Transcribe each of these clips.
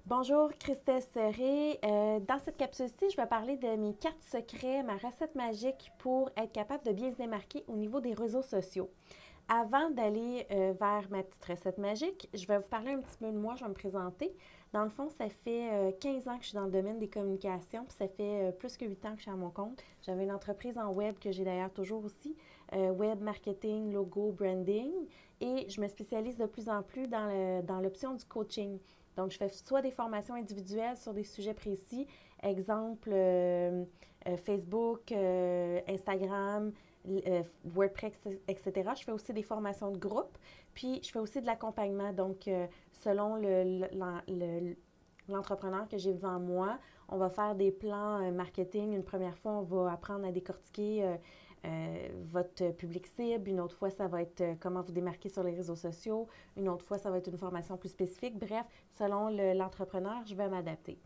Bonjour, Christelle Serré. Dans cette capsule-ci, je vais parler de mes 4 secrets, ma recette magique pour être capable de bien se démarquer au niveau des réseaux sociaux. Avant d'aller vers ma petite recette magique, je vais vous parler un petit peu de moi, je vais me présenter. Dans le fond, ça fait 15 ans que je suis dans le domaine des communications, puis ça fait plus que 8 ans que je suis à mon compte. J'avais une entreprise en web que j'ai d'ailleurs toujours aussi, web marketing, logo, branding, et je me spécialise de plus en plus dans l'option du coaching. Donc, je fais soit des formations individuelles sur des sujets précis, exemple Facebook, Instagram, WordPress, etc. Je fais aussi des formations de groupe, puis je fais aussi de l'accompagnement. Donc, selon l'entrepreneur que j'ai devant moi, on va faire des plans marketing. Une première fois, on va apprendre à décortiquer votre public cible. Une autre fois, ça va être comment vous démarquer sur les réseaux sociaux. Une autre fois, ça va être une formation plus spécifique. Bref, selon l'entrepreneur, je vais m'adapter.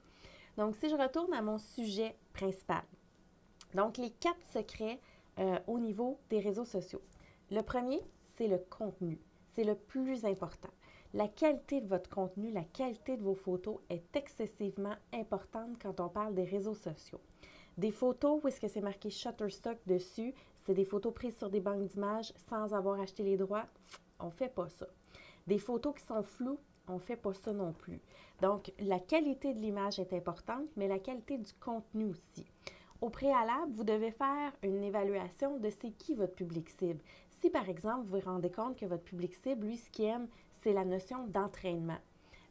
Donc, si je retourne à mon sujet principal, donc les 4 secrets au niveau des réseaux sociaux. Le premier, c'est le contenu. C'est le plus important. La qualité de votre contenu, la qualité de vos photos est excessivement importante quand on parle des réseaux sociaux. Des photos où est-ce que c'est marqué Shutterstock dessus, c'est des photos prises sur des banques d'images sans avoir acheté les droits. On ne fait pas ça. Des photos qui sont floues, on ne fait pas ça non plus. Donc, la qualité de l'image est importante, mais la qualité du contenu aussi. Au préalable, vous devez faire une évaluation de c'est qui votre public cible. Si par exemple, vous vous rendez compte que votre public cible, lui, ce qu'il aime, c'est la notion d'entraînement.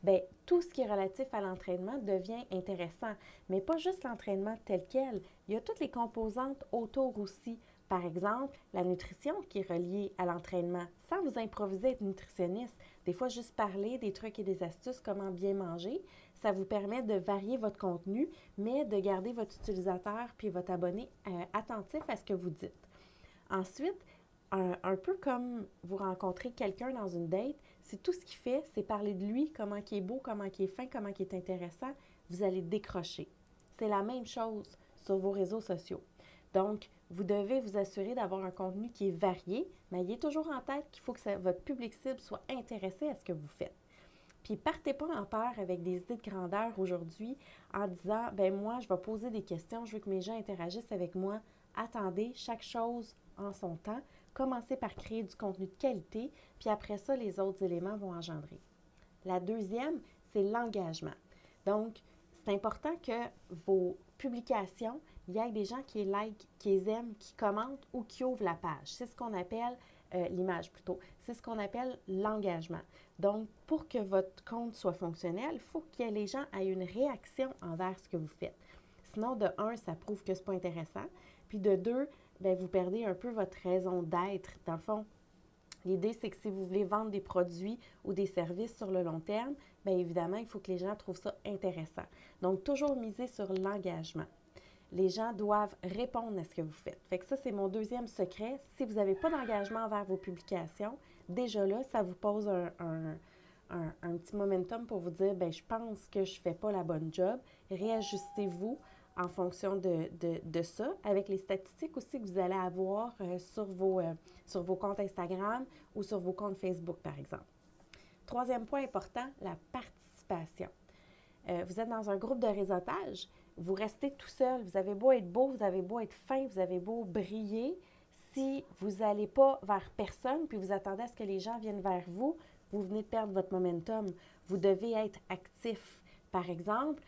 Bien, tout ce qui est relatif à l'entraînement devient intéressant, mais pas juste l'entraînement tel quel. Il y a toutes les composantes autour aussi. Par exemple, la nutrition qui est reliée à l'entraînement, sans vous improviser être nutritionniste. Des fois, juste parler des trucs et des astuces, comment bien manger, ça vous permet de varier votre contenu, mais de garder votre utilisateur puis votre abonné attentif à ce que vous dites. Ensuite, un peu comme vous rencontrez quelqu'un dans une date, si tout ce qu'il fait, c'est parler de lui, comment il est beau, comment il est fin, comment il est intéressant, vous allez décrocher. C'est la même chose sur vos réseaux sociaux. Donc, vous devez vous assurer d'avoir un contenu qui est varié, mais ayez toujours en tête qu'il faut que votre public cible soit intéressé à ce que vous faites. Puis partez pas en peur avec des idées de grandeur aujourd'hui en disant ben moi je vais poser des questions, je veux que mes gens interagissent avec moi. Attendez, chaque chose en son temps. Commencez par créer du contenu de qualité, puis après ça les autres éléments vont engendrer. La deuxième, c'est l'engagement. Donc, c'est important que vos publications, il y ait des gens qui les like, qui les aiment, qui commentent ou qui ouvrent la page. C'est ce qu'on appelle l'image plutôt. C'est ce qu'on appelle l'engagement. Donc, pour que votre compte soit fonctionnel, il faut que les gens aient une réaction envers ce que vous faites. Sinon, de un, ça prouve que ce n'est pas intéressant. Puis de deux, bien, vous perdez un peu votre raison d'être. Dans le fond, l'idée, c'est que si vous voulez vendre des produits ou des services sur le long terme, bien évidemment, il faut que les gens trouvent ça intéressant. Donc, toujours miser sur l'engagement. Les gens doivent répondre à ce que vous faites. Fait que ça, c'est mon deuxième secret. Si vous n'avez pas d'engagement envers vos publications, déjà là, ça vous pose un petit momentum pour vous dire, ben je pense que je ne fais pas la bonne job. Réajustez-vous en fonction de ça, avec les statistiques aussi que vous allez avoir sur vos comptes Instagram ou sur vos comptes Facebook, par exemple. Troisième point important, la participation. Vous êtes dans un groupe de réseautage, vous restez tout seul, vous avez beau être beau, vous avez beau être fin, vous avez beau briller, si vous n'allez pas vers personne, puis vous attendez à ce que les gens viennent vers vous, vous venez de perdre votre momentum. Vous devez être actif. Par exemple,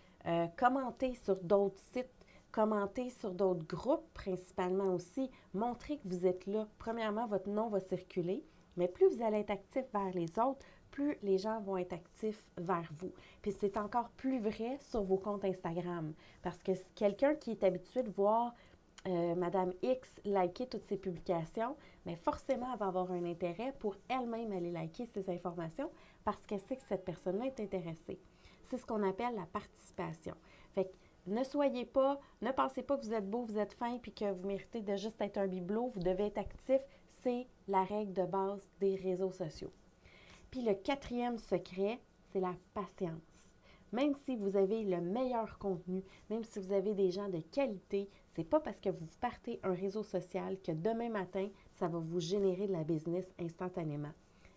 commentez sur d'autres sites, commentez sur d'autres groupes principalement aussi. Montrez que vous êtes là. Premièrement, votre nom va circuler, mais plus vous allez être actif vers les autres, plus les gens vont être actifs vers vous. Puis c'est encore plus vrai sur vos comptes Instagram, parce que quelqu'un qui est habitué de voir Madame X liker toutes ses publications, mais forcément, elle va avoir un intérêt pour elle-même aller liker ces informations parce qu'elle sait que cette personne-là est intéressée. C'est ce qu'on appelle la participation. Fait que ne pensez pas que vous êtes beau, vous êtes fin, puis que vous méritez de juste être un bibelot. Vous devez être actif. C'est la règle de base des réseaux sociaux. Puis le quatrième secret, c'est la patience. Même si vous avez le meilleur contenu, même si vous avez des gens de qualité, c'est pas parce que vous partez un réseau social que demain matin, ça va vous générer de la business instantanément.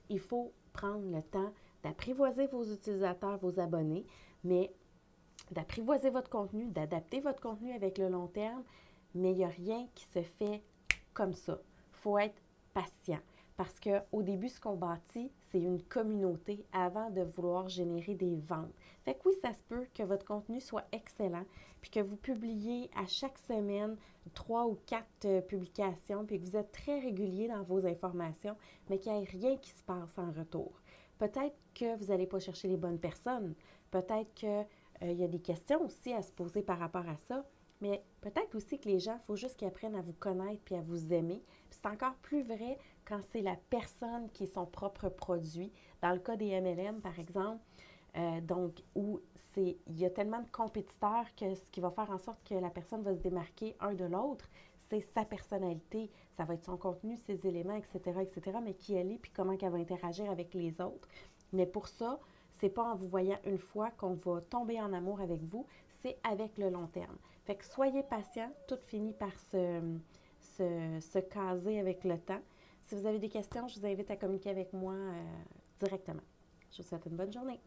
Il faut prendre le temps d'apprivoiser vos utilisateurs, vos abonnés, mais d'apprivoiser votre contenu, d'adapter votre contenu avec le long terme, mais il n'y a rien qui se fait comme ça. Il faut être patient parce qu'au début, ce qu'on bâtit, c'est une communauté avant de vouloir générer des ventes. Fait que oui, ça se peut que votre contenu soit excellent, puis que vous publiez à chaque semaine 3 ou 4 publications, puis que vous êtes très régulier dans vos informations, mais qu'il n'y ait rien qui se passe en retour. Peut-être que vous n'allez pas chercher les bonnes personnes, peut-être que il y a des questions aussi à se poser par rapport à ça, mais peut-être aussi que les gens, il faut juste qu'ils apprennent à vous connaître puis à vous aimer. Puis c'est encore plus vrai quand c'est la personne qui est son propre produit. Dans le cas des MLM, par exemple, donc où il y a tellement de compétiteurs que ce qui va faire en sorte que la personne va se démarquer un de l'autre, c'est sa personnalité, ça va être son contenu, ses éléments, etc., mais qui elle est, puis comment elle va interagir avec les autres. Mais pour ça, c'est pas en vous voyant une fois qu'on va tomber en amour avec vous, c'est avec le long terme. Fait que soyez patient, tout finit par se caser avec le temps. Si vous avez des questions, je vous invite à communiquer avec moi directement. Je vous souhaite une bonne journée.